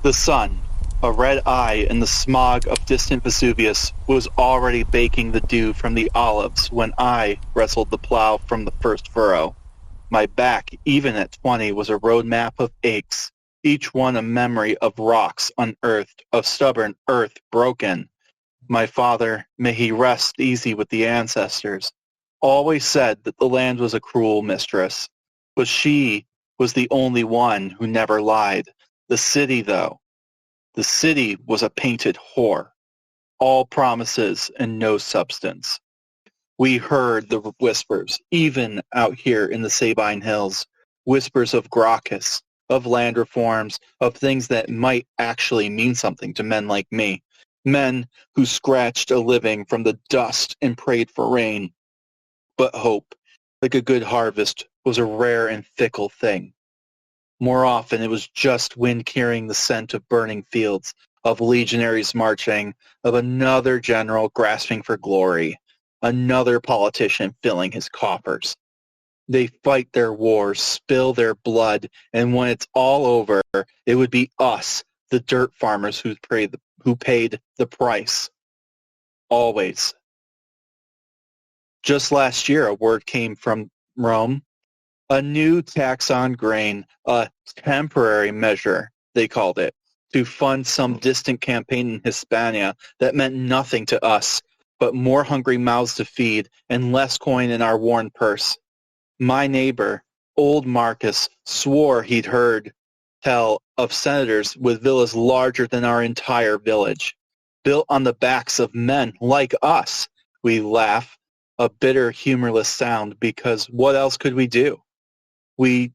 The sun, a red eye in the smog of distant Vesuvius, was already baking the dew from the olives when I wrestled the plow from the first furrow. My back, even at 20, was a road map of aches, each one a memory of rocks unearthed, of stubborn earth broken. My father, may he rest easy with the ancestors, always said that the land was a cruel mistress, but she was the only one who never lied. The city, though, the city was a painted whore, all promises and no substance. We heard the whispers, even out here in the Sabine Hills, whispers of Gracchus, of land reforms, of things that might actually mean something to men like me, men who scratched a living from the dust and prayed for rain. But hope, like a good harvest, was a rare and fickle thing. More often it was just wind carrying the scent of burning fields, of legionaries marching, of another general grasping for glory, another politician filling his coffers. They fight their wars, spill their blood, and when it's all over, it would be us, the dirt farmers, who paid the price. Always. Just last year, a word came from Rome. A new tax on grain, a temporary measure, they called it, to fund some distant campaign in Hispania that meant nothing to us, but more hungry mouths to feed and less coin in our worn purse. My neighbor, old Marcus, swore he'd heard tell of senators with villas larger than our entire village, built on the backs of men like us. We laugh, a bitter, humorless sound, because what else could we do? We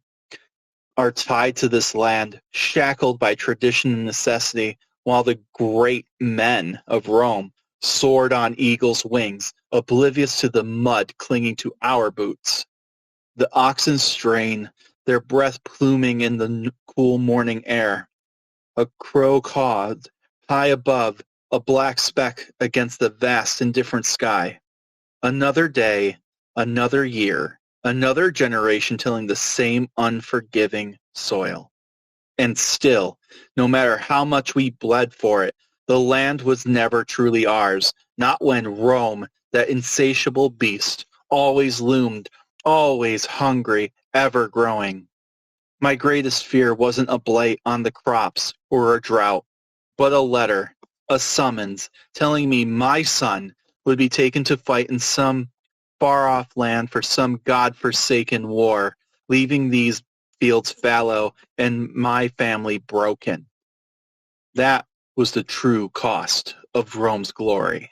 are tied to this land, shackled by tradition and necessity, while the great men of Rome soared on eagle's wings, oblivious to the mud clinging to our boots. The oxen strain, their breath pluming in the cool morning air. A crow cawed, high above, a black speck against the vast indifferent sky. Another day, another year, another generation tilling the same unforgiving soil. And still, no matter how much we bled for it, the land was never truly ours, not when Rome, that insatiable beast, always loomed, always hungry, ever growing. My greatest fear wasn't a blight on the crops or a drought, but a letter, a summons, telling me my son would be taken to fight in some far-off land for some God-forsaken war, leaving these fields fallow and my family broken. That was the true cost of Rome's glory.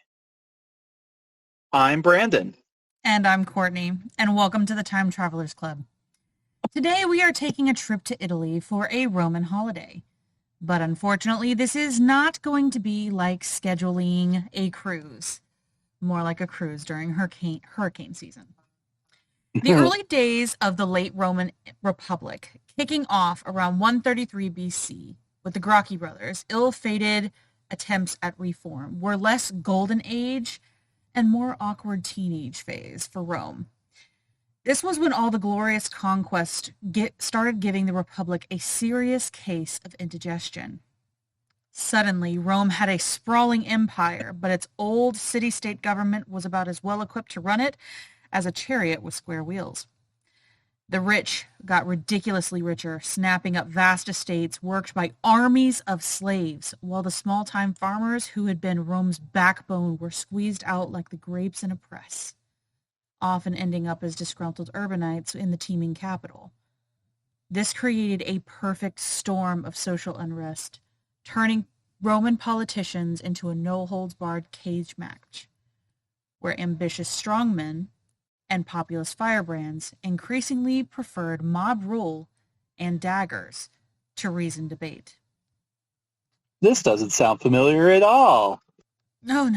I'm Brandon. And I'm Courtney, and welcome to the Time Travelers Club. Today we are taking a trip to Italy for a Roman holiday. But unfortunately, this is not going to be like scheduling a cruise. More like a cruise during hurricane season. The early days of the late Roman Republic, kicking off around 133 BC with the Gracchi brothers' ill-fated attempts at reform, were less golden age and more awkward teenage phase for Rome. This was when all the glorious conquest started giving the Republic a serious case of indigestion. Suddenly, Rome had a sprawling empire, but its old city-state government was about as well equipped to run it as a chariot with square wheels. The rich got ridiculously richer, snapping up vast estates worked by armies of slaves, while the small-time farmers who had been Rome's backbone were squeezed out like the grapes in a press, often ending up as disgruntled urbanites in the teeming capital. This created a perfect storm of social unrest, turning Roman politicians into a no-holds-barred cage match, where ambitious strongmen and populist firebrands increasingly preferred mob rule and daggers to reasoned debate. This doesn't sound familiar at all. No,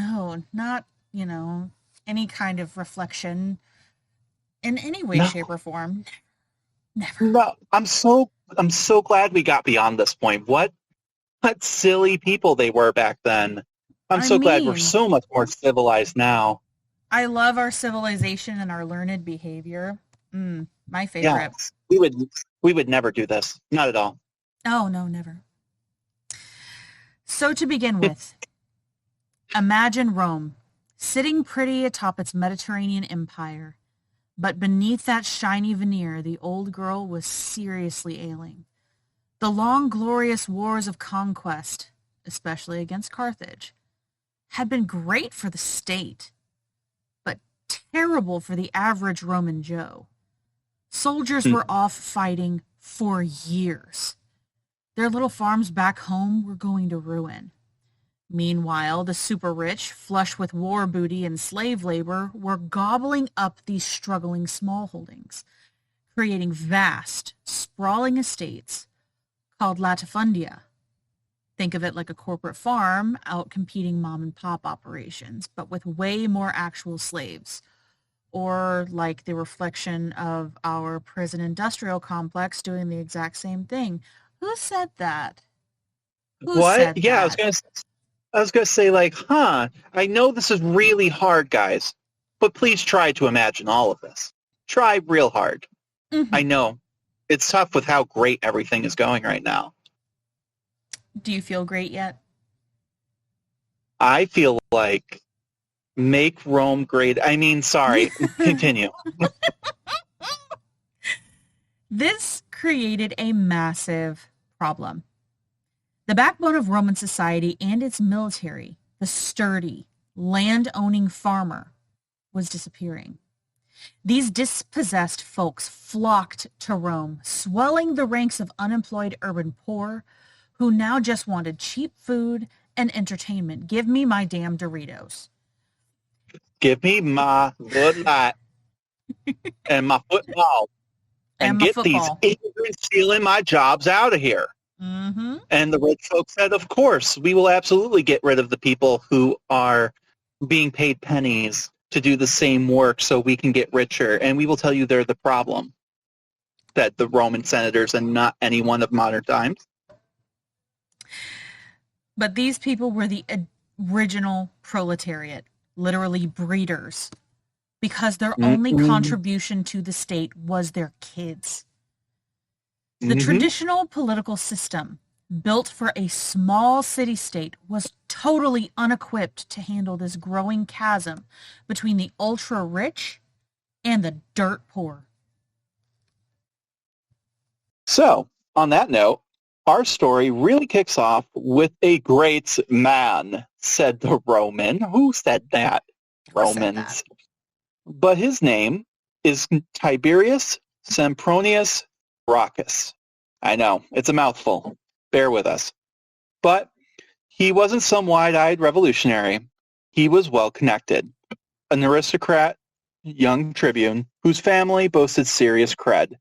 not, any kind of reflection in any way, shape, or form. Never. No, I'm so glad we got beyond this point. What silly people they were back then. I'm so glad we're so much more civilized now. I love our civilization and our learned behavior. My favorite. Yes, we would never do this. Not at all. Oh, no, never. So to begin with, imagine Rome, sitting pretty atop its Mediterranean empire. But beneath that shiny veneer, the old girl was seriously ailing. The long, glorious wars of conquest, especially against Carthage, had been great for the state, but terrible for the average Roman Joe. Soldiers were off fighting for years. Their little farms back home were going to ruin. Meanwhile, the super rich, flush with war booty and slave labor, were gobbling up these struggling smallholdings, creating vast, sprawling estates called latifundia. Think of it like a corporate farm out competing mom and pop operations, but with way more actual slaves. Or like the reflection of our prison industrial complex doing the exact same thing. Who said that? Who What? said Yeah, that? I was gonna say like, I know this is really hard, guys, but please try to imagine all of this. Try real hard. Mm-hmm. I know it's tough with how great everything is going right now. Do you feel great yet? I feel like make Rome great. I mean, sorry, continue. This created a massive problem. The backbone of Roman society and its military, the sturdy, land-owning farmer, was disappearing. These dispossessed folks flocked to Rome, swelling the ranks of unemployed urban poor who now just wanted cheap food and entertainment. Give me my damn Doritos. Give me my Bud Light and my football and my get football. these immigrants stealing my jobs out of here. Mm-hmm. And the rich folks said, of course, we will absolutely get rid of the people who are being paid pennies to do the same work so we can get richer. And we will tell you they're the problem, that the Roman senators and not anyone of modern times. But these people were the original proletariat, literally breeders, because their only contribution to the state was their kids. The traditional political system, built for a small city-state, was totally unequipped to handle this growing chasm between the ultra-rich and the dirt poor. So, on that note, our story really kicks off with a great man, said the Roman. Who said that? Romans. But his name is Tiberius Sempronius Gracchus. I know, it's a mouthful. Bear with us. But he wasn't some wide-eyed revolutionary. He was well-connected. An aristocrat, young tribune, whose family boasted serious cred.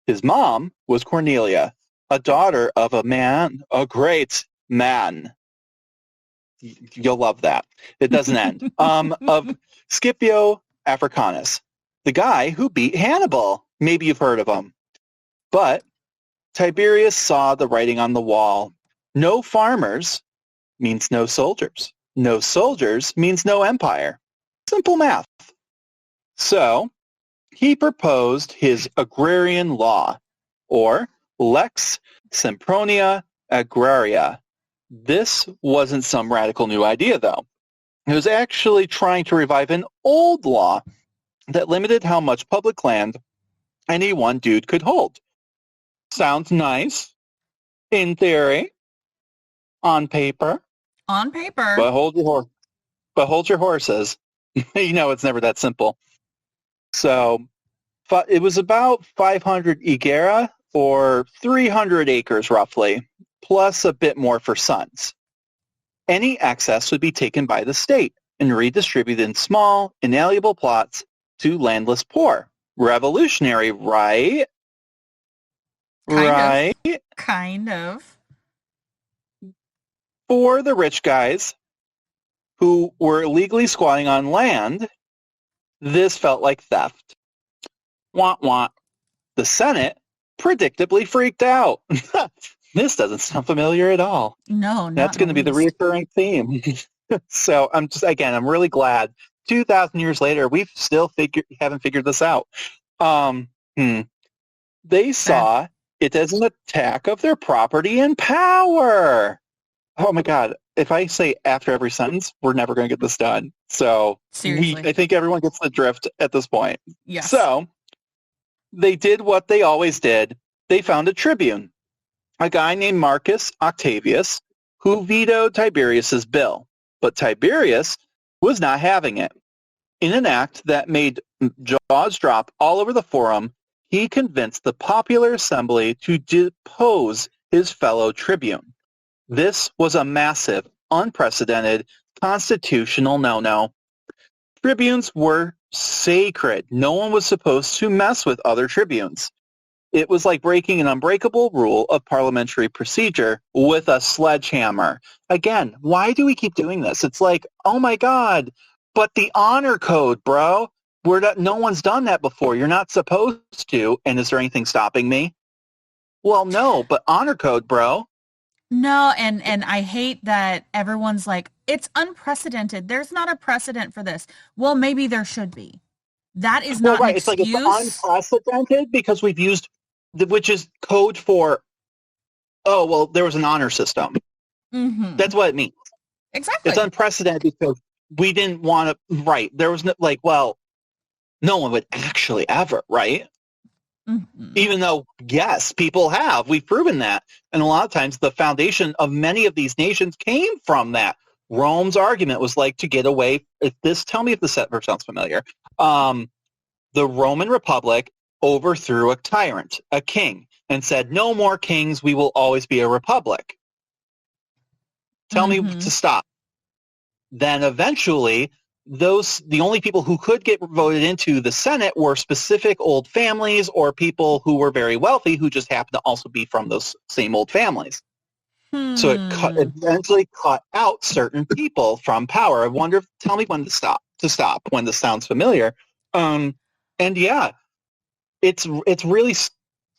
His mom was Cornelia, a daughter of a great man. You'll love that. It doesn't end. Of Scipio Africanus, the guy who beat Hannibal. Maybe you've heard of him. But Tiberius saw the writing on the wall. No farmers means no soldiers. No soldiers means no empire. Simple math. So he proposed his agrarian law, or Lex Sempronia Agraria. This wasn't some radical new idea, though. It was actually trying to revive an old law that limited how much public land any one dude could hold. Sounds nice, in theory, on paper. On paper. But hold your horses. You know it's never that simple. So it was about 500 igera, or 300 acres roughly, plus a bit more for sons. Any excess would be taken by the state and redistributed in small, inalienable plots to landless poor. Revolutionary, right? Kind of. For the rich guys who were illegally squatting on land, this felt like theft. Wah wah. The Senate predictably freaked out. This doesn't sound familiar at all. No, that's going to be the recurring theme. So I'm really glad. 2,000 years later, we've still haven't figured this out. They saw it as an attack of their property and power. Oh my God. if I say after every sentence, we're never going to get this done. So Seriously. I think everyone gets the drift at this point. Yes. So they did what they always did. They found a tribune, a guy named Marcus Octavius, who vetoed Tiberius's bill. But Tiberius was not having it. In an act that made jaws drop all over the forum, he convinced the popular assembly to depose his fellow tribune. This was a massive, unprecedented constitutional no-no. Tribunes were sacred. No one was supposed to mess with other tribunes. It was like breaking an unbreakable rule of parliamentary procedure with a sledgehammer. Again, why do we keep doing this? It's like, oh my God, but the honor code, bro. No one's done that before. You're not supposed to. And is there anything stopping me? Well, no, but honor code, bro. No, and I hate that everyone's like, it's unprecedented. There's not a precedent for this. Well, maybe there should be. That is not an It's like excuse. it's unprecedented because we've used, which is code for, oh, well, there was an honor system. Mm-hmm. That's what it means. Exactly. It's unprecedented because we didn't want to, right. There was no, like, well, no one would actually ever, right? Mm-hmm. Even though, yes, people have. We've proven that. And a lot of times the foundation of many of these nations came from that. Rome's argument was like to get away. Tell me if this ever sounds familiar. The Roman Republic overthrew a tyrant, a king, and said, no more kings, we will always be a republic. Tell me to stop. Then eventually, the only people who could get voted into the Senate were specific old families or people who were very wealthy who just happened to also be from those same old families. So it eventually cut out certain people from power. I wonder, tell me when to stop when this sounds familiar. And yeah, it's really,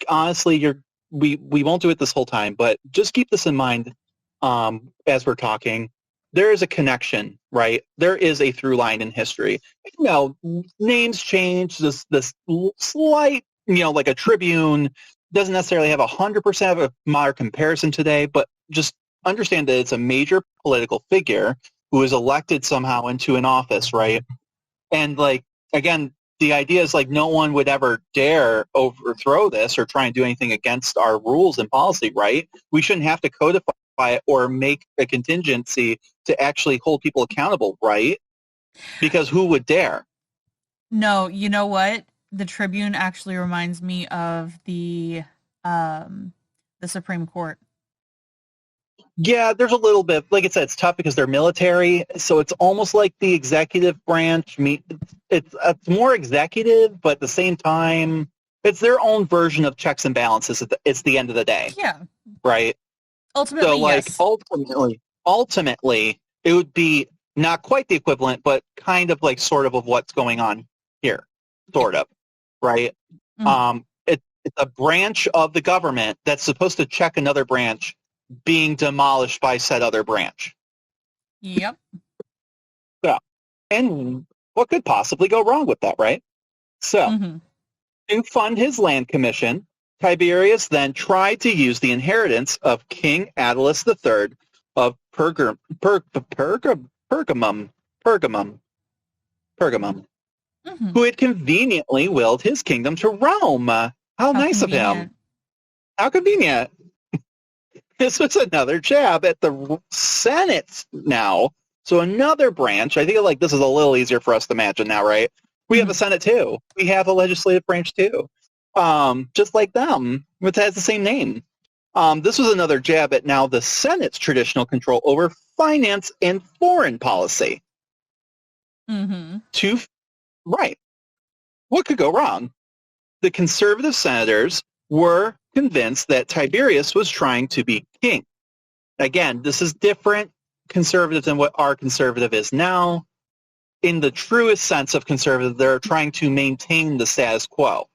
honestly, we won't do it this whole time, but just keep this in mind as we're talking. There is a connection, right? There is a through line in history. You know, names change. This slight, like a tribune doesn't necessarily have 100% of a modern comparison today, but just understand that it's a major political figure who is elected somehow into an office, right? And like, again, the idea is like no one would ever dare overthrow this or try and do anything against our rules and policy, right? We shouldn't have to codify it or make a contingency to actually hold people accountable, right? Because who would dare? No, you know what? The Tribune actually reminds me of the Supreme Court. Yeah, there's a little bit. Like I said, it's tough because they're military, so it's almost like the executive branch. It's more executive, but at the same time, it's their own version of checks and balances. It's the end of the day. Yeah. Right. Ultimately, so, like, yes. ultimately, it would be not quite the equivalent, but kind of like sort of what's going on here, sort of, right? Mm-hmm. It's a branch of the government that's supposed to check another branch being demolished by said other branch. Yep. Yeah. And what could possibly go wrong with that, right? So, to fund his land commission, Tiberius then tried to use the inheritance of King Attalus III of Pergamum, who had conveniently willed his kingdom to Rome. How nice of him. How convenient. This was another jab at the Senate now. So another branch. I think like this is a little easier for us to imagine now, right? We have a Senate too. We have a legislative branch too. Just like them, which has the same name. This was another jab at now the Senate's traditional control over finance and foreign policy. Right. What could go wrong? The conservative senators were convinced that Tiberius was trying to be king. Again, this is different conservative than what our conservative is now. In the truest sense of conservative, they're trying to maintain the status quo.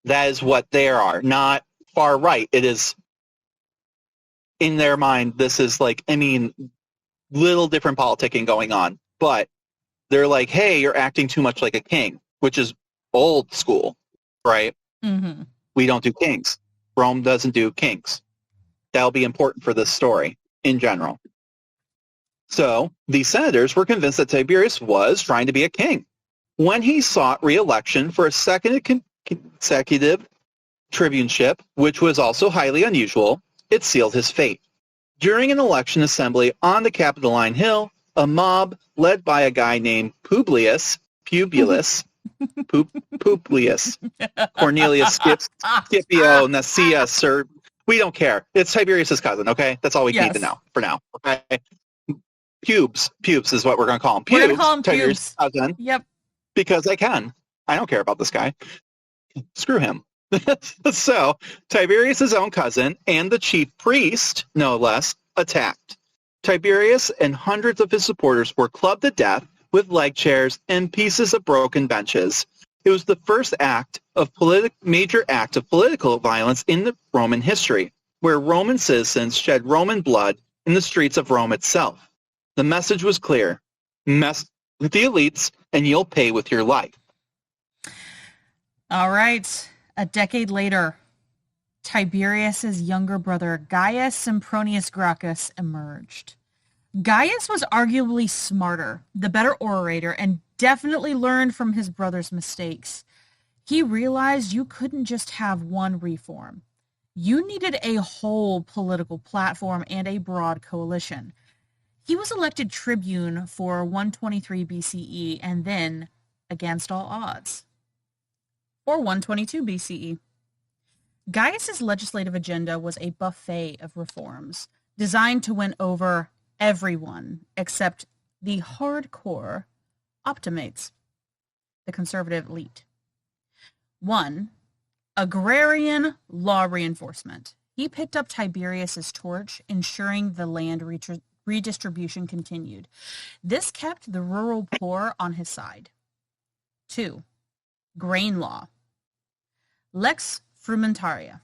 That is what they are, not far right. It is, in their mind, this is like, little different politicking going on. But they're like, hey, you're acting too much like a king, which is old school, right? We don't do kings. Rome doesn't do kings. That'll be important for this story in general. So the senators were convinced that Tiberius was trying to be a king. When he sought re-election for a second consecutive tribuneship, which was also highly unusual, it sealed his fate. During an election assembly on the Capitoline Hill, a mob led by a guy named Publius, Cornelius Scipio Nasius, or we don't care. It's Tiberius's cousin, okay? That's all we need to know for now, okay? Pubes is what we're going to call him. We're going to call him Tiberius' cousin. Yep. Because I can. I don't care about this guy. Screw him. So, Tiberius' own cousin and the chief priest, no less, attacked. Tiberius and hundreds of his supporters were clubbed to death with leg chairs and pieces of broken benches. It was the first major act of political violence in the Roman history, where Roman citizens shed Roman blood in the streets of Rome itself. The message was clear. Mess with the elites and you'll pay with your life. All right. A decade later, Tiberius's younger brother, Gaius Sempronius Gracchus, emerged. Gaius was arguably smarter, the better orator, and definitely learned from his brother's mistakes. He realized you couldn't just have one reform. You needed a whole political platform and a broad coalition. He was elected tribune for 123 BCE and then, against all odds, for 122 BCE. Gaius's legislative agenda was a buffet of reforms designed to win over everyone except the hardcore optimates, the conservative elite. 1. Agrarian law reinforcement. He picked up Tiberius's torch, ensuring the land redistribution continued. This kept the rural poor on his side. 2. Grain law. Lex frumentaria.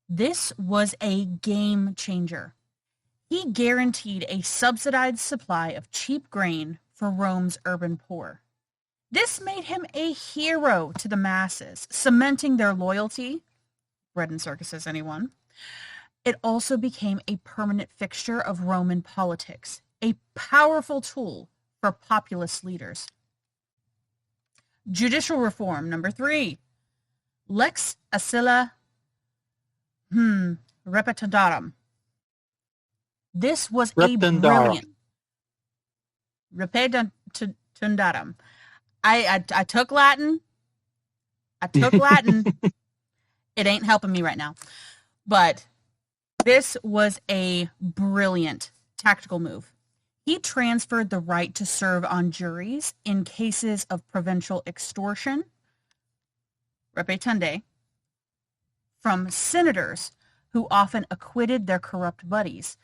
This was a game changer. He guaranteed a subsidized supply of cheap grain for Rome's urban poor. This made him a hero to the masses, cementing their loyalty. Bread and circuses, anyone? It also became a permanent fixture of Roman politics, a powerful tool for populist leaders. Judicial reform, number 3. Lex Asilla Repetitorum. This was a brilliant... Repetitorum. I took Latin. It ain't helping me right now. But this was a brilliant tactical move. He transferred the right to serve on juries in cases of provincial extortion, repetende, from senators who often acquitted their corrupt buddies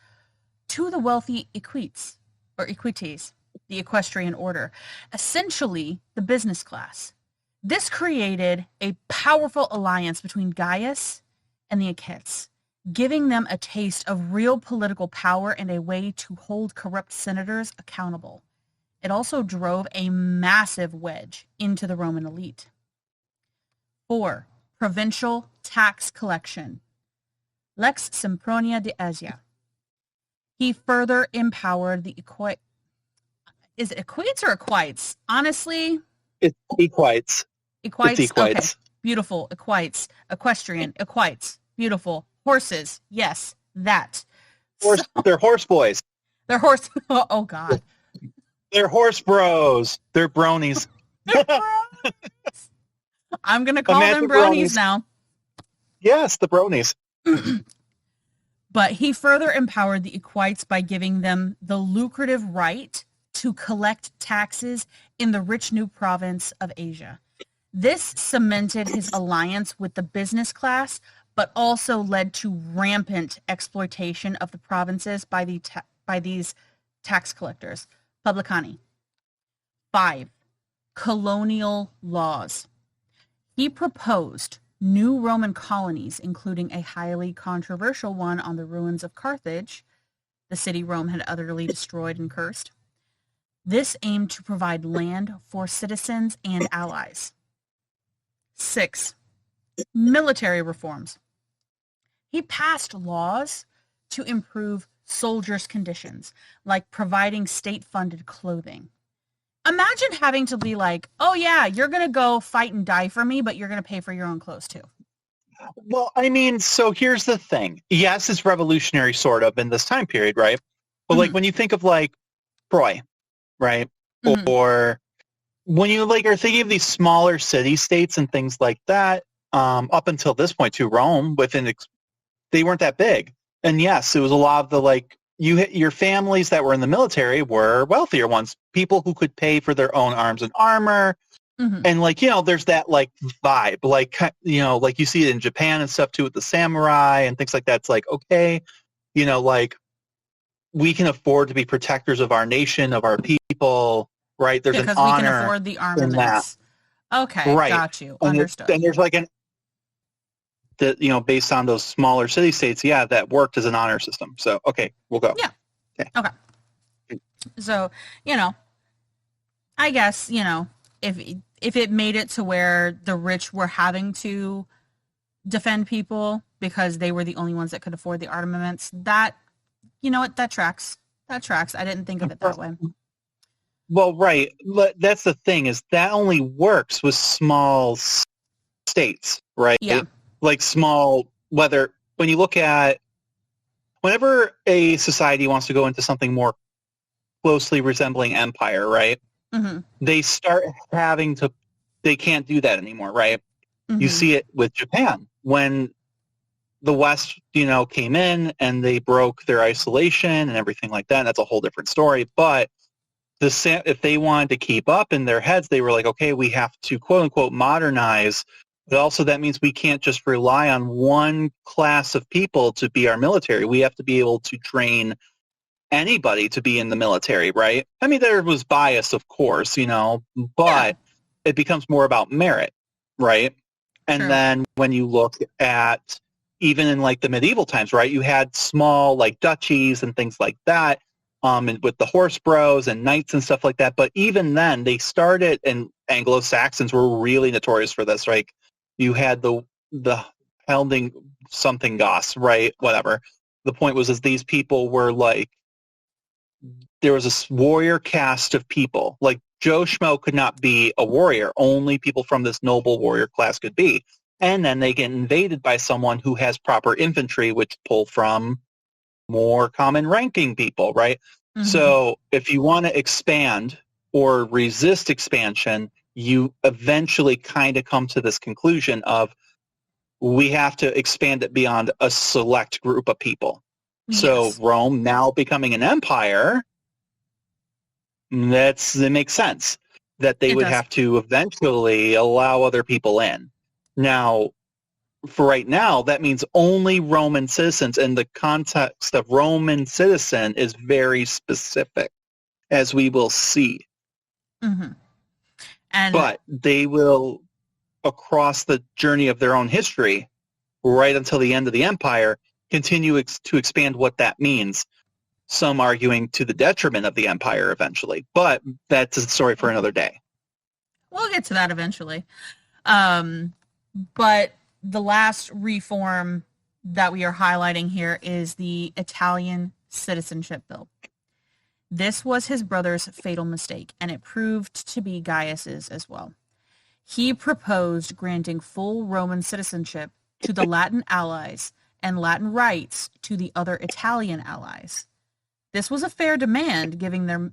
to the wealthy equites, the equestrian order, essentially the business class. This created a powerful alliance between Gaius and the equites, giving them a taste of real political power and a way to hold corrupt senators accountable. It also drove a massive wedge into the Roman elite. 4. Provincial tax collection. Lex Sempronia de Asia. He further empowered the equites. Is it equites or equites? Honestly? It's equites. Equites? It's equites. Okay. Beautiful. Equites. Equestrian. Equites. Beautiful. Horses. Yes. That. They're horse boys. They're horse. Oh, God. They're horse bros. They're bronies. They're bronies. I'm going to call them bronies now. Yes, the bronies. But he further empowered the equites by giving them the lucrative right to collect taxes in the rich new province of Asia. This cemented his alliance with the business class, but also led to rampant exploitation of the provinces by these tax collectors, publicani. 5. Colonial laws. He proposed new Roman colonies, including a highly controversial one on the ruins of Carthage, the city Rome had utterly destroyed and cursed. This aimed to provide land for citizens and allies. 6. Military reforms. He passed laws to improve soldiers' conditions, like providing state-funded clothing. Imagine having to be like, oh yeah, you're going to go fight and die for me, but you're going to pay for your own clothes too. Well, I mean, so here's the thing. Yes, it's revolutionary sort of in this time period, right? But like when you think of like Troy, right? Mm-hmm. Or when you like are thinking of these smaller city states and things like that, up until this point to Rome, they weren't that big. And yes, it was a lot of the like your families that were in the military were wealthier ones, people who could pay for their own arms and armor. Mm-hmm. And like, there's that like vibe, like, like you see it in Japan and stuff too with the samurai and things like that. It's like, okay, like we can afford to be protectors of our nation, of our people, right? There's an Because we can honor afford the in that. armaments. Okay, Right. got you. And Understood. there's like based on those smaller city states, yeah, that worked as an honor system. So, okay, we'll go. Yeah. Okay. So, I guess, if it made it to where the rich were having to defend people because they were the only ones that could afford the armaments, that, that tracks. That tracks. I didn't think of it that way. Well, right. But that's the thing is that only works with small states, right? Yeah. Like small, when you look at, whenever a society wants to go into something more closely resembling empire, right? Mm-hmm. They start they can't do that anymore, right? Mm-hmm. You see it with Japan when the West, came in and they broke their isolation and everything like that. That's a whole different story. But if they wanted to keep up in their heads, they were like, okay, we have to quote unquote modernize. But also that means we can't just rely on one class of people to be our military. We have to be able to train anybody to be in the military, right? I mean, there was bias, of course, but it becomes more about merit, right? And True. then when you look at even in like the medieval times, right, you had small like duchies and things like that, and with the horse bros and knights and stuff like that. But even then, they started, and Anglo-Saxons were really notorious for this, right? You had the hounding something goss, right? Whatever. The point was, is these people were like, there was a warrior caste of people. Like Joe Schmo could not be a warrior. Only people from this noble warrior class could be. And then they get invaded by someone who has proper infantry, which pull from more common ranking people, right? Mm-hmm. So if you want to expand or resist expansion, you eventually kind of come to this conclusion of we have to expand it beyond a select group of people. Yes. So Rome now becoming an empire, it makes sense that they would have to eventually allow other people in. Now, for right now, that means only Roman citizens, and the context of Roman citizen is very specific, as we will see. Mm-hmm. But they will, across the journey of their own history, right until the end of the empire, continue to expand what that means. Some arguing to the detriment of the empire eventually. But that's a story for another day. We'll get to that eventually. But the last reform that we are highlighting here is the Italian Citizenship Bill. This was his brother's fatal mistake, and it proved to be Gaius's as well. He proposed granting full Roman citizenship to the Latin allies and Latin rights to the other Italian allies. This was a fair demand, given their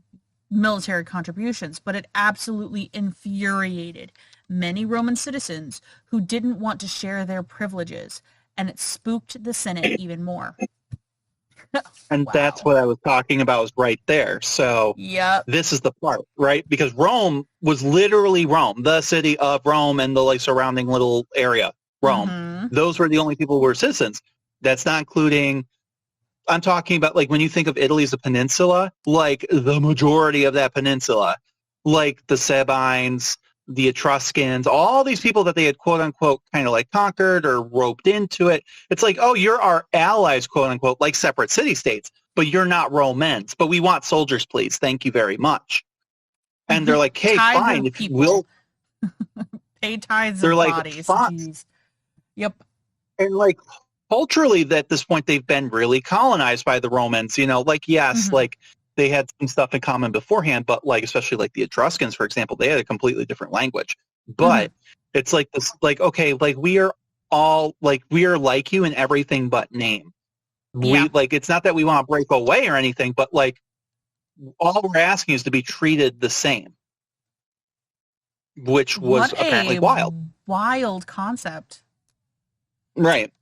military contributions, but it absolutely infuriated many Roman citizens who didn't want to share their privileges, and it spooked the Senate even more. And that's what I was talking about, was right there. So This is the part, right? Because Rome was literally Rome, the city of Rome and the surrounding little area, Rome. Mm-hmm. Those were the only people who were citizens. That's not including, I'm talking about when you think of Italy as a peninsula, the majority of that peninsula, the Sabines, the Etruscans, all these people that they had quote unquote kind of conquered or roped into it. It's oh, you're our allies, quote unquote, separate city states, but you're not Romans. But we want soldiers, please. Thank you very much. And they're hey, fine, if we'll pay tithes of bodies. Jeez. Yep. And culturally, at this point, they've been really colonized by the Romans. Like, yes, Mm-hmm. like they had some stuff in common beforehand, but like, especially like the Etruscans, for example, they had a completely different language. Mm-hmm. But it's like this, like, okay, like we are like you in everything but name. Yeah. We like, it's not that we want to break away or anything, but like all we're asking is to be treated the same, which was What apparently a wild. wild concept. Right.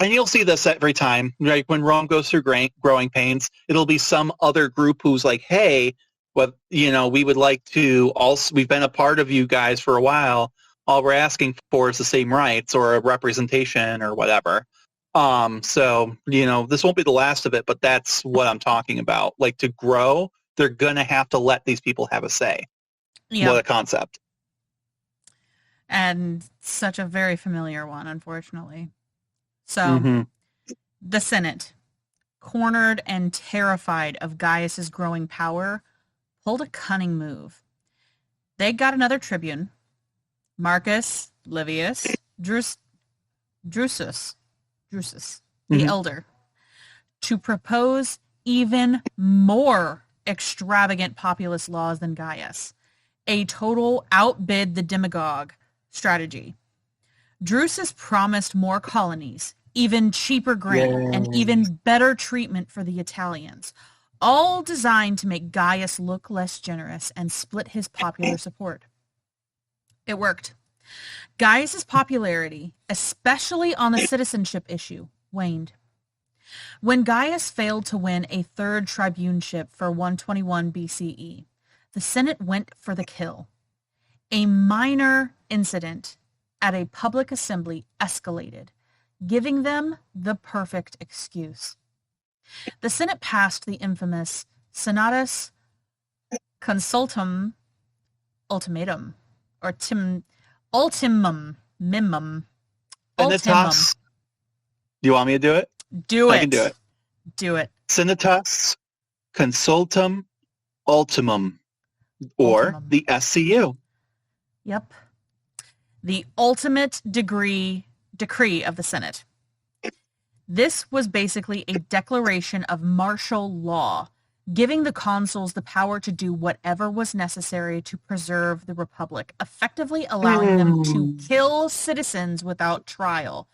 And you'll see this every time, right? When Rome goes through growing pains, it'll be some other group who's like, hey, well, we would like to also, we've been a part of you guys for a while. All we're asking for is the same rights or a representation or whatever. So, this won't be the last of it, but that's what I'm talking about. Like, to grow, they're going to have to let these people have a say. Yeah. What a concept. And such a very familiar one, unfortunately. So, Mm-hmm. the Senate, cornered and terrified of Gaius's growing power, pulled a cunning move. They got another tribune, Marcus Livius Drusus, the elder, to propose even more extravagant populist laws than Gaius, a total outbid the demagogue strategy. Drusus promised more colonies, even cheaper grain, and even better treatment for the Italians, all designed to make Gaius look less generous and split his popular support. It worked. Gaius's popularity, especially on the citizenship issue, waned. When Gaius failed to win a third tribuneship for 121 BCE, the Senate went for the kill. A minor incident at a public assembly escalated, giving them the perfect excuse. The Senate passed the infamous Senatus Consultum Ultimatum, or Ultimum. Senatus. Do you want me to do it? Do it. I can do it. Do it. Senatus Consultum Ultimum, or the SCU. Yep. The ultimate decree of the Senate. This was basically a declaration of martial law, giving the consuls the power to do whatever was necessary to preserve the republic, effectively allowing them to kill citizens without trial.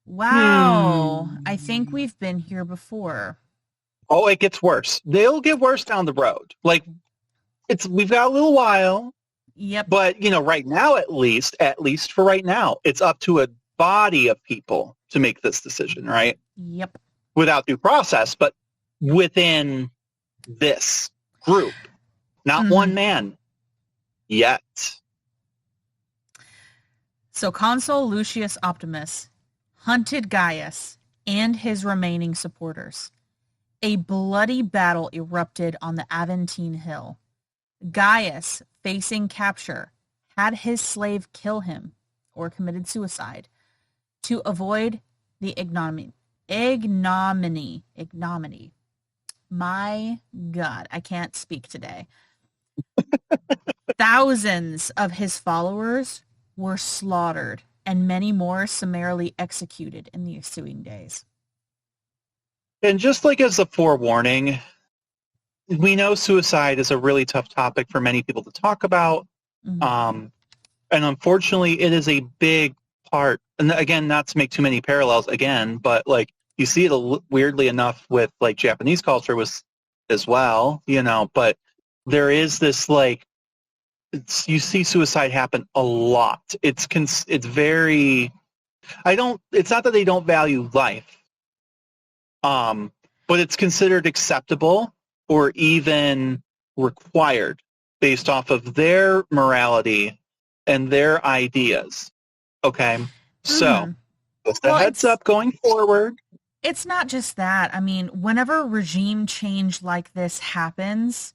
Wow. I think we've been here before. Oh, it gets worse. They'll get worse down the road. Like, we've got a little while. Yep. But, right now, at least for right now, it's up to a body of people to make this decision, right? Yep. Without due process, but within this group, not one man yet. So Consul Lucius Optimus hunted Gaius and his remaining supporters. A bloody battle erupted on the Aventine Hill. Gaius, facing capture, had his slave kill him or committed suicide to avoid the ignominy. My God, I can't speak today. Thousands of his followers were slaughtered and many more summarily executed in the ensuing days. And just like as a forewarning, we know suicide is a really tough topic for many people to talk about. And unfortunately, it is a big part. And again, not to make too many parallels again, but like you see it weirdly enough with like Japanese culture as well, but there is this like, you see suicide happen a lot. It's very, it's not that they don't value life, but it's considered acceptable or even required based off of their morality and their ideas. Okay? So, just a heads up going forward. It's not just that. I mean, whenever regime change like this happens,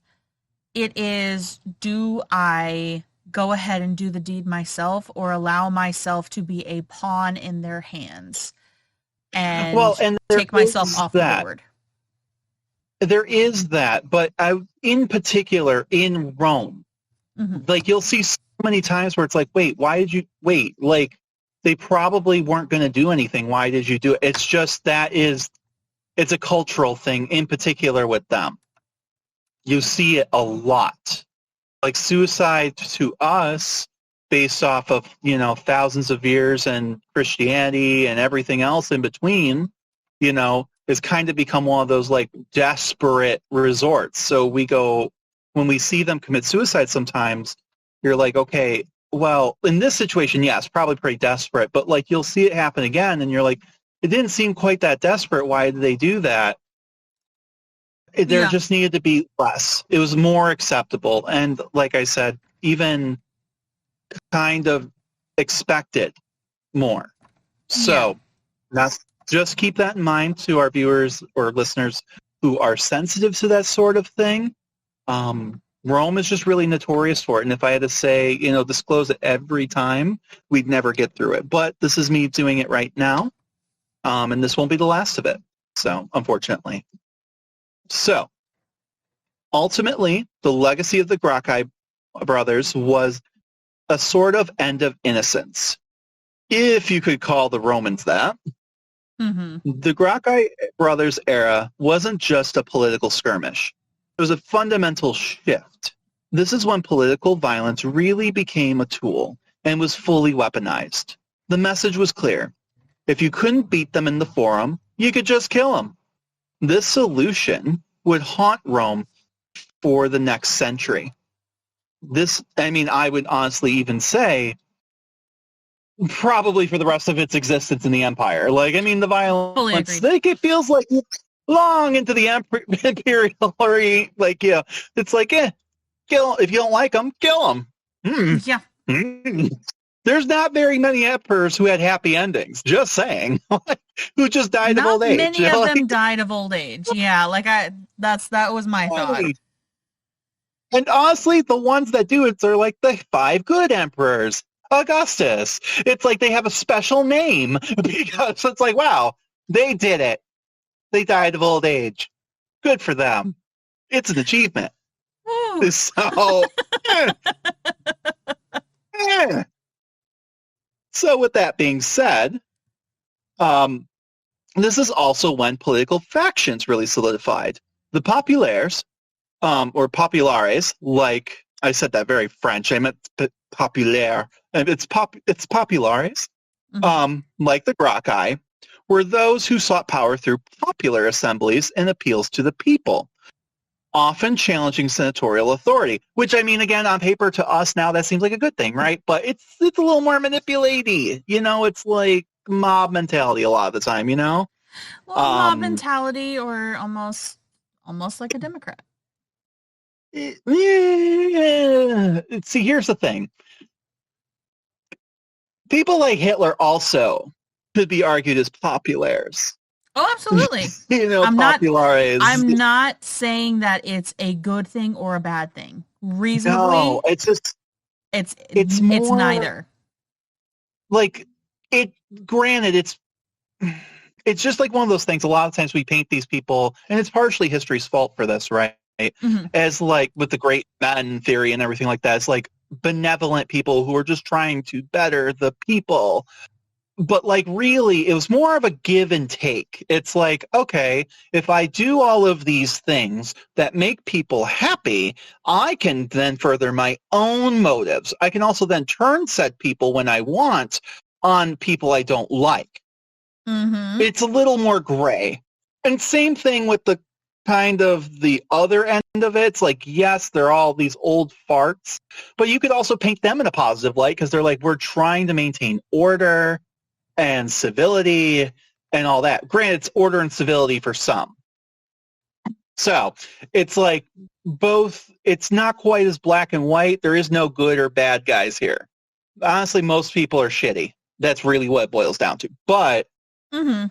it is, do I go ahead and do the deed myself or allow myself to be a pawn in their hands and take myself off the board? There is that, but in particular in Rome, like you'll see so many times where it's like, wait, why did you wait? Like they probably weren't going to do anything. Why did you do it? It's just it's a cultural thing, in particular with them. You see it a lot. Like suicide to us, based off of, thousands of years and Christianity and everything else in between, has kind of become one of those like desperate resorts. So when we see them commit suicide sometimes, you're like, okay, well, in this situation, yes, probably pretty desperate, but like you'll see it happen again and you're like, it didn't seem quite that desperate. Why did they do that? There just needed to be less. It was more acceptable. And like I said, even kind of expected more. So just keep that in mind to our viewers or listeners who are sensitive to that sort of thing. Rome is just really notorious for it. And if I had to say, disclose it every time, we'd never get through it. But this is me doing it right now. And this won't be the last of it. So, unfortunately. So, ultimately, the legacy of the Gracchi brothers was a sort of end of innocence, if you could call the Romans that. Mm-hmm. The Gracchi brothers era wasn't just a political skirmish. It was a fundamental shift. This is when political violence really became a tool and was fully weaponized. The message was clear. If you couldn't beat them in the forum, you could just kill them. This solution would haunt Rome for the next century. I would honestly even say probably for the rest of its existence in the empire. The violence, it feels like long into the imperial, it's like, kill, if you don't like them, kill them. Yeah. There's not very many emperors who had happy endings, just saying, who just died of old age. Many of them died of old age. Yeah, that was my thought. And honestly, the ones that do it are like the 5 good emperors. Augustus. It's like they have a special name because it's like, wow, they did it. They died of old age. Good for them. It's an achievement. Woo. So, So with that being said, this is also when political factions really solidified. The populaires, or populares, like I said that very French. I meant populaire. It's populares, like the Gracchi, were those who sought power through popular assemblies and appeals to the people, often challenging senatorial authority. Which, again, on paper to us now, that seems like a good thing, right? But it's a little more manipulating. It's like mob mentality a lot of the time, Well, mob mentality, or almost like a Democrat. Yeah. See, here's the thing. People like Hitler also could be argued as populares. Oh, absolutely. Populares. I'm not saying that it's a good thing or a bad thing. Reasonably, no, it's just it's neither. Granted, it's just like one of those things. A lot of times we paint these people, and it's partially history's fault for this, right? Mm-hmm. As like with the great men theory and everything like that, it's like benevolent people who are just trying to better the people. But really, it was more of a give and take. It's like, okay, if I do all of these things that make people happy, I can then further my own motives. I can also then turn said people when I want on people I don't like. Mm-hmm. It's a little more gray. And same thing with the kind of the other end of it. It's like, yes, they're all these old farts, but you could also paint them in a positive light because they're like, we're trying to maintain order and civility and all that. Granted, it's order and civility for some. So it's like both, it's not quite as black and white. There is no good or bad guys here. Honestly, most people are shitty. That's really what it boils down to. But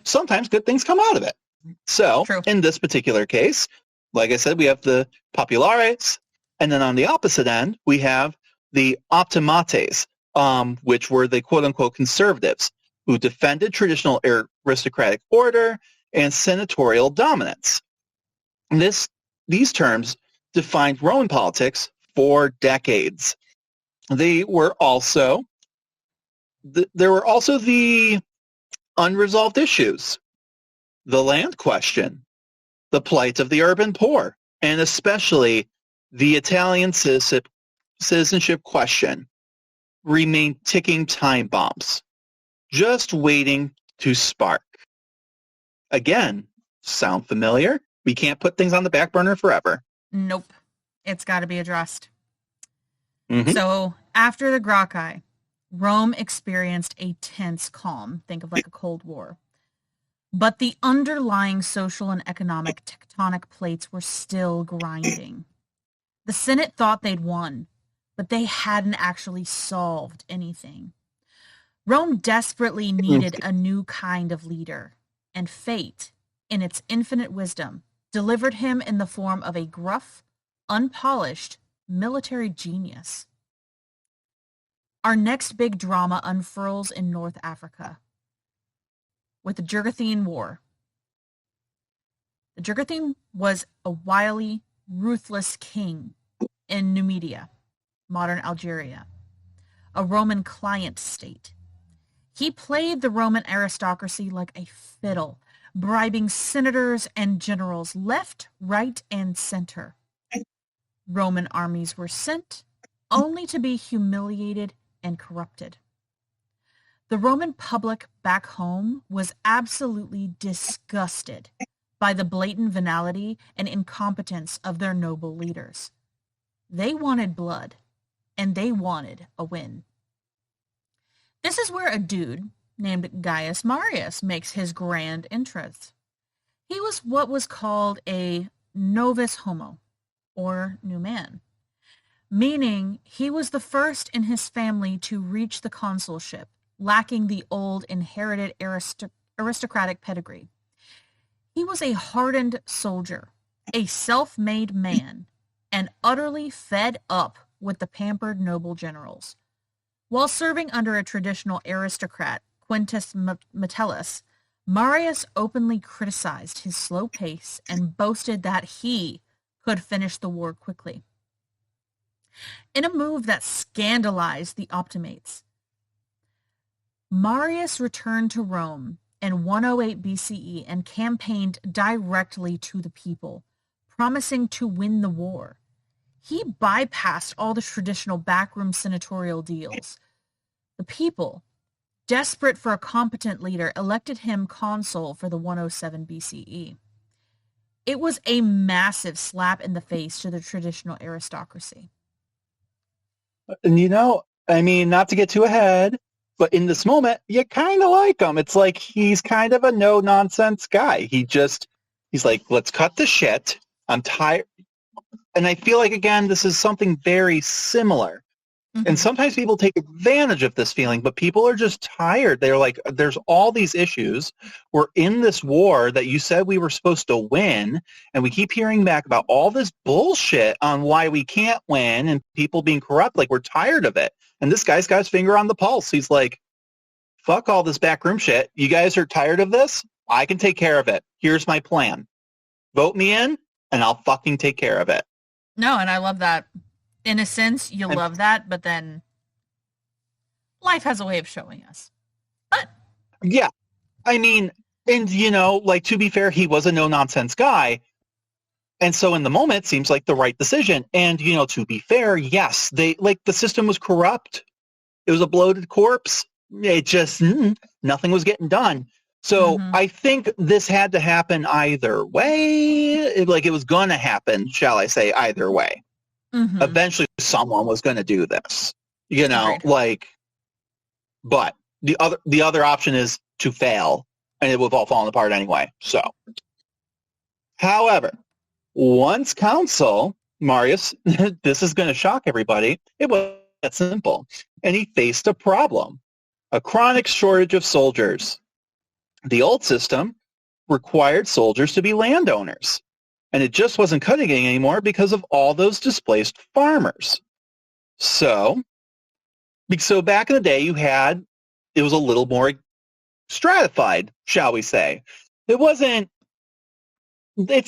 sometimes good things come out of it. So in this particular case, like I said, we have the populares, and then on the opposite end, we have the optimates, which were the quote-unquote conservatives who defended traditional aristocratic order and senatorial dominance. These terms defined Roman politics for decades. They were also there were also the unresolved issues, the land question, the plight of the urban poor, and especially the Italian citizenship question remain ticking time bombs, just waiting to spark. Again, sound familiar? We can't put things on the back burner forever. Nope. It's got to be addressed. Mm-hmm. So after the Gracchi, Rome experienced a tense calm. Think of like a Cold War. But the underlying social and economic tectonic plates were still grinding. The Senate thought they'd won, but they hadn't actually solved anything. Rome desperately needed a new kind of leader, and fate, in its infinite wisdom, delivered him in the form of a gruff, unpolished military genius. Our next big drama unfurls in North Africa with the Jugurthine War. The Jugurthine was a wily, ruthless king in Numidia, modern Algeria, a Roman client state. He played the Roman aristocracy like a fiddle, bribing senators and generals left, right, and center. Roman armies were sent only to be humiliated and corrupted. The Roman public back home was absolutely disgusted by the blatant venality and incompetence of their noble leaders. They wanted blood, and they wanted a win. This is where a dude named Gaius Marius makes his grand entrance. He was what was called a novus homo, or new man, meaning he was the first in his family to reach the consulship, lacking the old inherited aristocratic pedigree. He was a hardened soldier, a self-made man, and utterly fed up with the pampered noble generals. While serving under a traditional aristocrat, Quintus Metellus, Marius openly criticized his slow pace and boasted that he could finish the war quickly. In a move that scandalized the Optimates, Marius returned to Rome in 108 BCE and campaigned directly to the people, promising to win the war. He bypassed all the traditional backroom senatorial deals. The people, desperate for a competent leader, elected him consul for the 107 BCE. It was a massive slap in the face to the traditional aristocracy. And I mean, not to get too ahead, but in this moment, you kind of like him. It's like he's kind of a no-nonsense guy. He's like, let's cut the shit. I'm tired. And I feel like, again, this is something very similar. Mm-hmm. And sometimes people take advantage of this feeling, but people are just tired. They're like, there's all these issues. We're in this war that you said we were supposed to win, and we keep hearing back about all this bullshit on why we can't win and people being corrupt. Like, we're tired of it. And this guy's got his finger on the pulse. He's like, fuck all this backroom shit. You guys are tired of this? I can take care of it. Here's my plan. Vote me in, and I'll fucking take care of it. No, and I love that. In a sense, you love that, but then life has a way of showing us. But yeah, I mean, and like, to be fair, he was a no-nonsense guy. And so in the moment, it seems like the right decision. And, to be fair, yes, the system was corrupt. It was a bloated corpse. It just, nothing was getting done. So I think this had to happen either way. It was going to happen, shall I say, either way. Mm-hmm. Eventually, someone was going to do this, but the other option is to fail, and it would have all fallen apart anyway. So, however, once consul, Marius, this is going to shock everybody, it was that simple, and he faced a problem, a chronic shortage of soldiers. The old system required soldiers to be landowners. And it just wasn't cutting it anymore because of all those displaced farmers. So back in the day, it was a little more stratified, shall we say. It's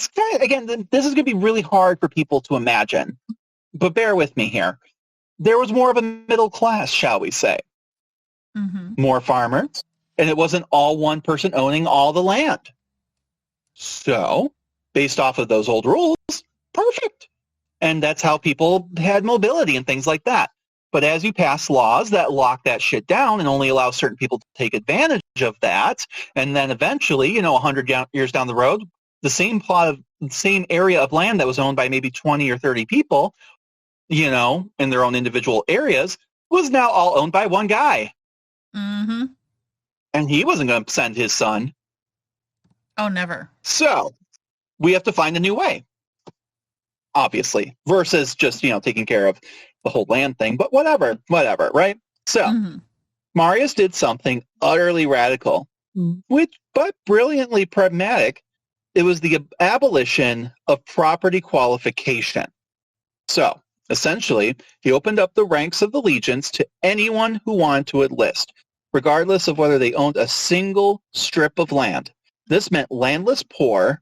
kind of, again, this is going to be really hard for people to imagine, but bear with me here. There was more of a middle class, shall we say. more farmers, and it wasn't all one person owning all the land. So, based off of those old rules, perfect. And that's how people had mobility and things like that. But as you pass laws that lock that shit down and only allow certain people to take advantage of that, and then eventually, 100 years down the road, the same area of land that was owned by maybe 20 or 30 people, in their own individual areas, was now all owned by one guy. Mm-hmm. And he wasn't going to send his son. Oh, never. So we have to find a new way, obviously, versus just, taking care of the whole land thing. But whatever, right? So Marius did something utterly radical, but brilliantly pragmatic. It was the abolition of property qualification. So essentially, he opened up the ranks of the legions to anyone who wanted to enlist, regardless of whether they owned a single strip of land. This meant landless poor,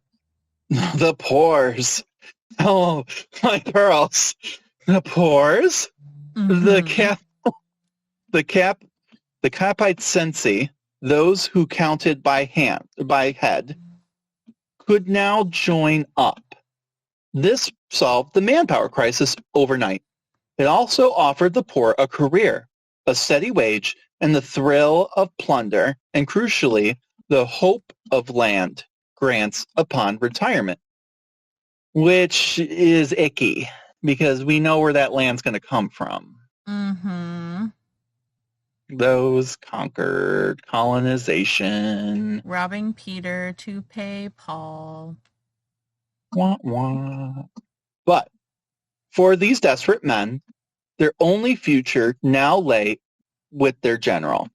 the poors. Oh, my girls, the poors, the capite censi, those who counted by head, could now join up. This solved the manpower crisis overnight. It also offered the poor a career, a steady wage, and the thrill of plunder, and crucially, the hope of land grants upon retirement, which is icky because we know where that land's going to come from. Those conquered colonization. Robbing Peter to pay Paul. Wah, wah. But for these desperate men, their only future now lay with their general.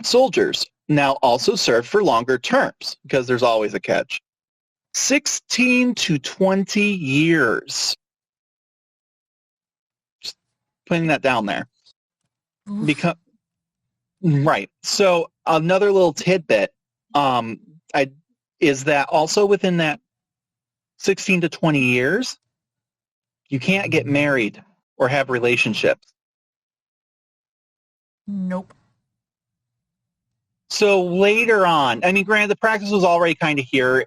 Soldiers now also served for longer terms, because there's always a catch. 16 to 20 years. Just putting that down there. Right. So another little tidbit is that also within that 16 to 20 years, you can't get married or have relationships. Nope. So later on, granted, the practice was already kind of here,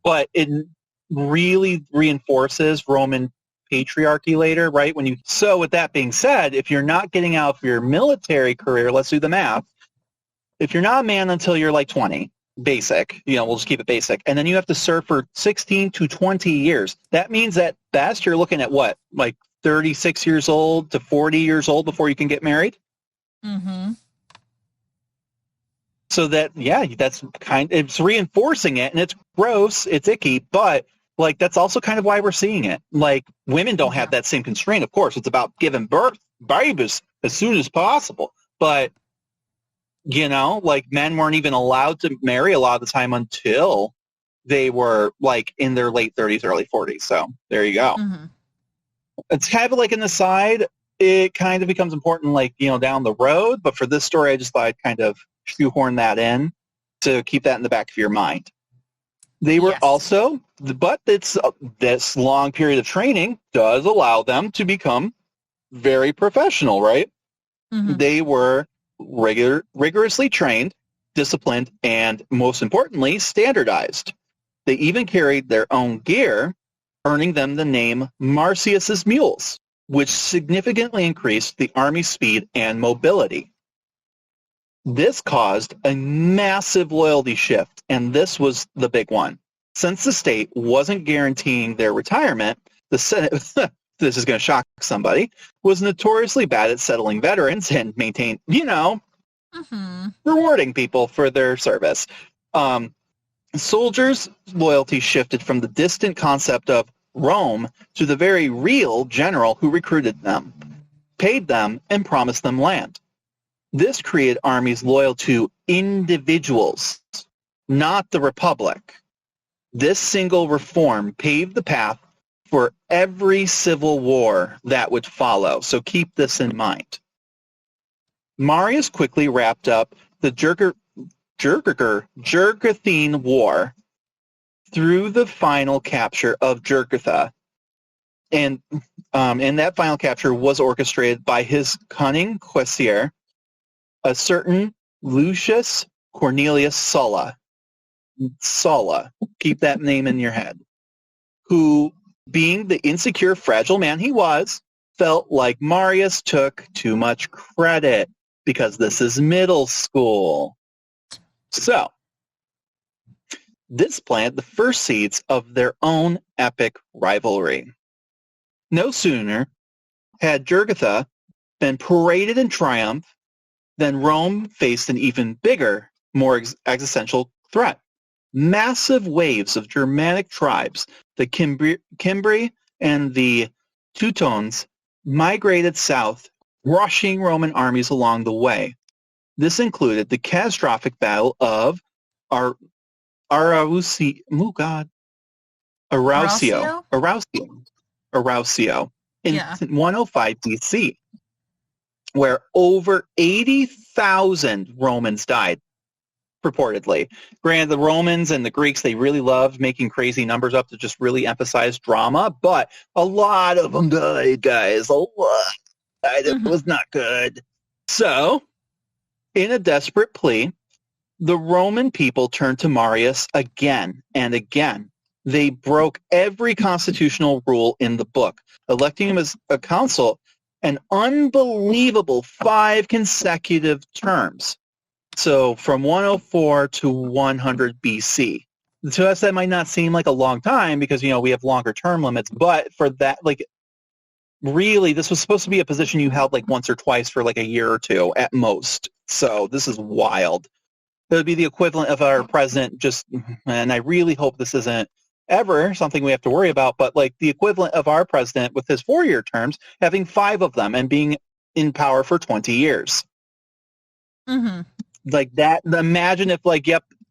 but it really reinforces Roman patriarchy later, right? So with that being said, if you're not getting out of your military career, let's do the math. If you're not a man until you're like 20, basic, we'll just keep it basic, and then you have to serve for 16 to 20 years. That means at best you're looking at what, like 36 years old to 40 years old before you can get married? So that, that's it's reinforcing it, and it's gross, it's icky, but that's also kind of why we're seeing it. Women don't have that same constraint, of course. It's about giving birth, babies, as soon as possible. But, men weren't even allowed to marry a lot of the time until they were, in their late 30s, early 40s. So there you go. It's kind of an aside. It kind of becomes important, down the road. But for this story, I just thought I'd kind of shoehorn that in to keep that in the back of your mind. They were also, but this long period of training does allow them to become very professional, right? They were rigorously trained, disciplined, and most importantly, standardized. They even carried their own gear, earning them the name Marcius's mules, which significantly increased the army's speed and mobility. This caused a massive loyalty shift, and this was the big one. Since the state wasn't guaranteeing their retirement, the Senate, this is going to shock somebody, was notoriously bad at settling veterans and rewarding people for their service. Soldiers' loyalty shifted from the distant concept of Rome to the very real general who recruited them, paid them, and promised them land. This created armies loyal to individuals, not the Republic. This single reform paved the path for every civil war that would follow, so keep this in mind. Marius quickly wrapped up the Jugurthine War through the final capture of Jugurtha, and that final capture was orchestrated by his cunning cuirassier, a certain Lucius Cornelius Sulla, keep that name in your head, who, being the insecure, fragile man he was, felt like Marius took too much credit because this is middle school. So, this planted the first seeds of their own epic rivalry. No sooner had Jugurtha been paraded in triumph than Rome faced an even bigger, more existential threat. Massive waves of Germanic tribes, the Cimbri and the Teutones, migrated south, rushing Roman armies along the way. This included the catastrophic Battle of Arausio in 105 BC, where over 80,000 Romans died, purportedly. Granted, the Romans and the Greeks, they really loved making crazy numbers up to just really emphasize drama, but a lot of them died, guys. A lot died. It was not good. So, in a desperate plea, the Roman people turned to Marius again and again. They broke every constitutional rule in the book, electing him as a consul an unbelievable 5 consecutive terms. So from 104 to 100 BC. To us, that might not seem like a long time because, we have longer term limits. But for that, really, this was supposed to be a position you held once or twice for a year or two at most. So this is wild. It would be the equivalent of our president and I really hope this isn't ever something we have to worry about, but the equivalent of our president with his 4-year terms, having 5 of them and being in power for 20 years. Like that, imagine if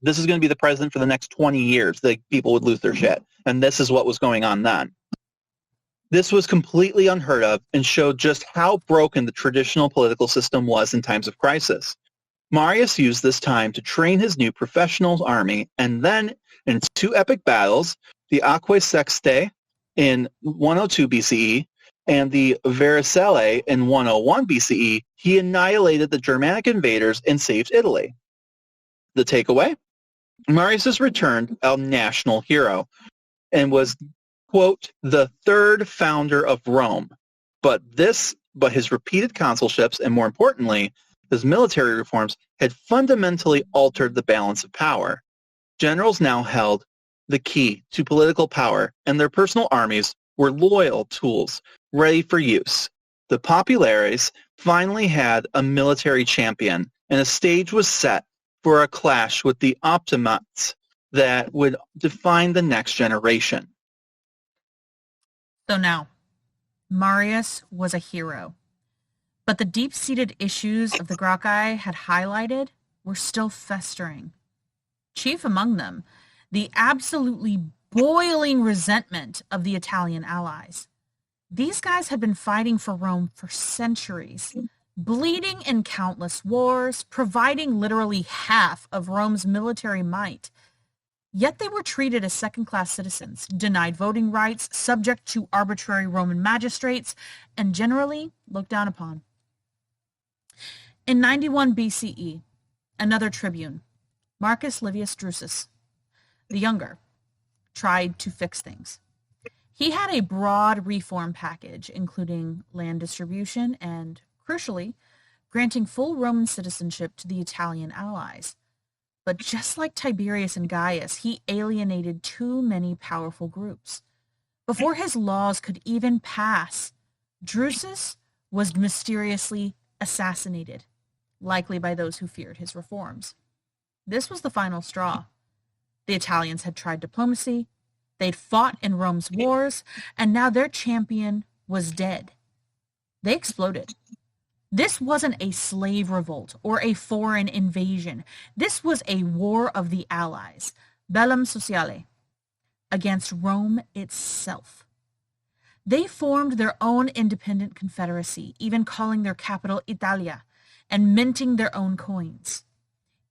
this is going to be the president for the next 20 years, people would lose their shit. And this is what was going on then. This was completely unheard of and showed just how broken the traditional political system was in times of crisis. Marius used this time to train his new professional army, and then in 2 epic battles, the Aquae Sextae in 102 BCE and the Vericelle in 101 BCE, he annihilated the Germanic invaders and saved Italy. The takeaway? Marius is returned a national hero and was, quote, the 3rd founder of Rome. But his repeated consulships and, more importantly, his military reforms had fundamentally altered the balance of power. Generals now held the key to political power, and their personal armies were loyal tools ready for use. The populares finally had a military champion, and a stage was set for a clash with the optimates that would define the next generation. So now, Marius was a hero. But the deep-seated issues of the Gracchi had highlighted were still festering. Chief among them, the absolutely boiling resentment of the Italian allies. These guys had been fighting for Rome for centuries, bleeding in countless wars, providing literally half of Rome's military might. Yet they were treated as second-class citizens, denied voting rights, subject to arbitrary Roman magistrates, and generally looked down upon. In 91 BCE, another tribune, Marcus Livius Drusus, the younger, tried to fix things. He had a broad reform package, including land distribution and, crucially, granting full Roman citizenship to the Italian allies. But just like Tiberius and Gaius, he alienated too many powerful groups. Before his laws could even pass, Drusus was mysteriously assassinated, likely by those who feared his reforms. This was the final straw. The Italians had tried diplomacy, they'd fought in Rome's wars, and now their champion was dead. They exploded. This wasn't a slave revolt or a foreign invasion. This was a war of the allies, bellum sociale, against Rome itself. They formed their own independent confederacy, even calling their capital Italia, and minting their own coins.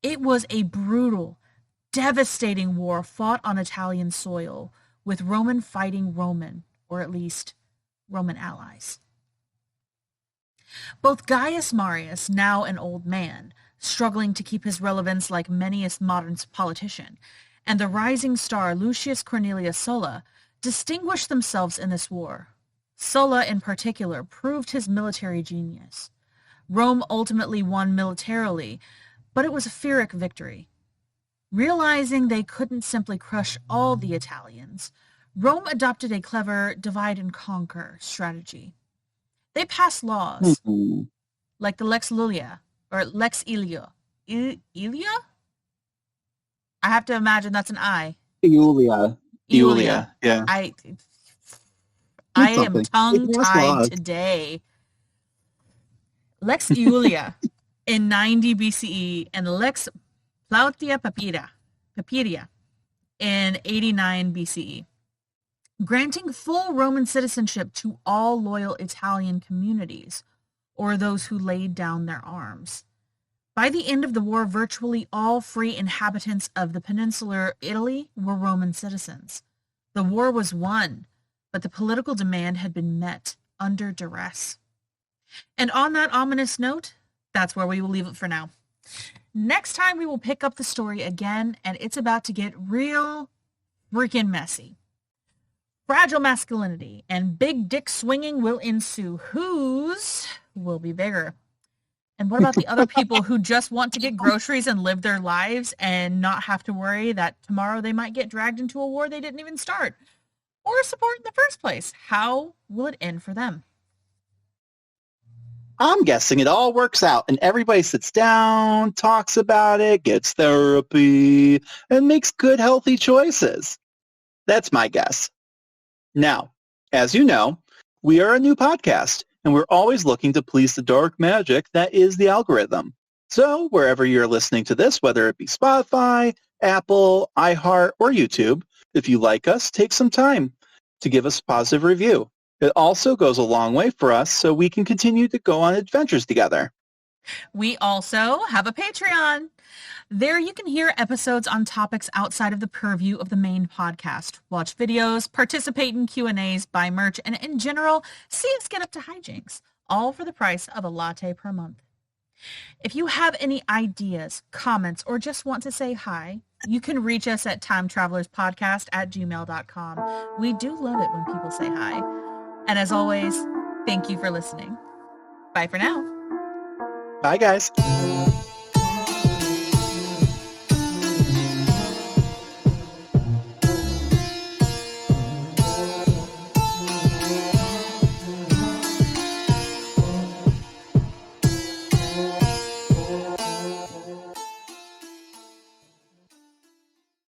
It was a brutal, devastating war fought on Italian soil, with Roman fighting Roman, or at least Roman allies. Both Gaius Marius, now an old man, struggling to keep his relevance like many a modern politician, and the rising star Lucius Cornelius Sulla distinguished themselves in this war. Sulla, in particular, proved his military genius. Rome ultimately won militarily, but it was a Pyrrhic victory. Realizing they couldn't simply crush all the Italians, Rome adopted a clever divide and conquer strategy. They passed laws Hmm. like the Lex Lulia or Lex Ilia. Ilia? I have to imagine that's an I. Iulia. Iulia. Yeah. I I It's am something. It passed tongue-tied laws. today. Lex Iulia in 90 BCE and Lex Plautia Papiria in 89 BCE, granting full Roman citizenship to all loyal Italian communities or those who laid down their arms. By the end of the war, virtually all free inhabitants of the peninsular Italy were Roman citizens. The war was won, but the political demand had been met under duress. And on that ominous note, that's where we will leave it for now. Next time we will pick up the story again, and it's about to get real freaking messy. Fragile masculinity and big dick swinging will ensue. Whose will be bigger? And what about the other people who just want to get groceries and live their lives and not have to worry that tomorrow they might get dragged into a war they didn't even start or support in the first place? How will it end for them? I'm guessing it all works out and everybody sits down, talks about it, gets therapy, and makes good, healthy choices. That's my guess. Now, as you know, we are a new podcast, and we're always looking to please the dark magic that is the algorithm. So wherever you're listening to this, whether it be Spotify, Apple, iHeart, or YouTube, if you like us, take some time to give us a positive review. It also goes a long way for us so we can continue to go on adventures together. We also have a Patreon. There you can hear episodes on topics outside of the purview of the main podcast, watch videos, participate in Q&As, buy merch, and in general, see us get up to hijinks, all for the price of a latte per month. If you have any ideas, comments, or just want to say hi, you can reach us at timetravelerspodcast@gmail.com. We do love it when people say hi. And as always, thank you for listening. Bye for now. Bye, guys.